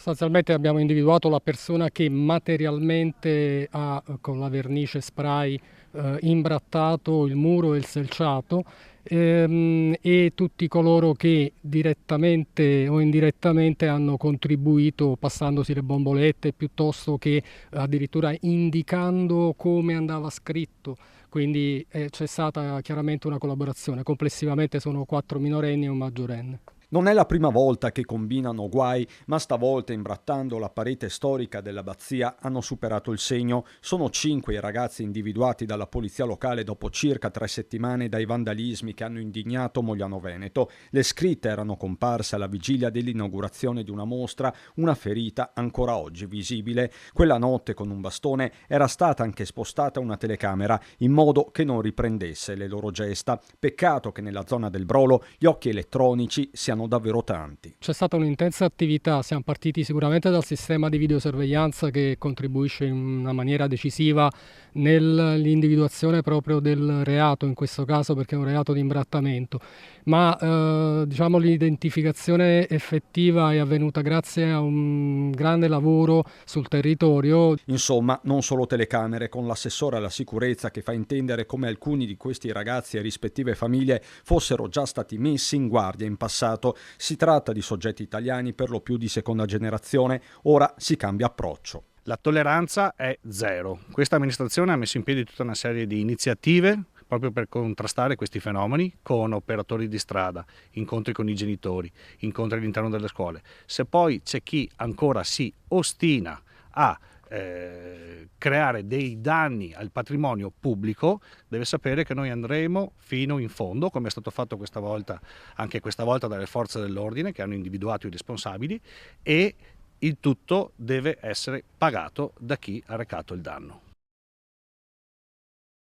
Sostanzialmente abbiamo individuato la persona che materialmente ha con la vernice spray imbrattato il muro e il selciato, e tutti coloro che direttamente o indirettamente hanno contribuito passandosi le bombolette piuttosto che addirittura indicando come andava scritto. Quindi c'è stata chiaramente una collaborazione. Complessivamente sono 4 minorenni e un maggiorenne. Non è la prima volta che combinano guai, ma stavolta imbrattando la parete storica dell'abbazia hanno superato il segno. Sono 5 i ragazzi individuati dalla polizia locale dopo circa 3 settimane dai vandalismi che hanno indignato Mogliano Veneto. Le scritte erano comparse alla vigilia dell'inaugurazione di una mostra, una ferita ancora oggi visibile. Quella notte con un bastone era stata anche spostata una telecamera in modo che non riprendesse le loro gesta. Peccato che nella zona del Brolo gli occhi elettronici siano davvero tanti. C'è stata un'intensa attività, siamo partiti sicuramente dal sistema di videosorveglianza che contribuisce in una maniera decisiva nell'individuazione proprio del reato, in questo caso perché è un reato di imbrattamento, ma diciamo l'identificazione effettiva è avvenuta grazie a un grande lavoro sul territorio. Insomma, non solo telecamere, con l'assessore alla sicurezza che fa intendere come alcuni di questi ragazzi e rispettive famiglie fossero già stati messi in guardia in passato. Si tratta di soggetti italiani per lo più di seconda generazione, ora si cambia approccio. La tolleranza è zero. Questa amministrazione ha messo in piedi tutta una serie di iniziative proprio per contrastare questi fenomeni con operatori di strada, incontri con i genitori, incontri all'interno delle scuole. Se poi c'è chi ancora si ostina a creare dei danni al patrimonio pubblico, deve sapere che noi andremo fino in fondo, come è stato fatto questa volta, anche questa volta dalle forze dell'ordine che hanno individuato i responsabili, e il tutto deve essere pagato da chi ha recato il danno.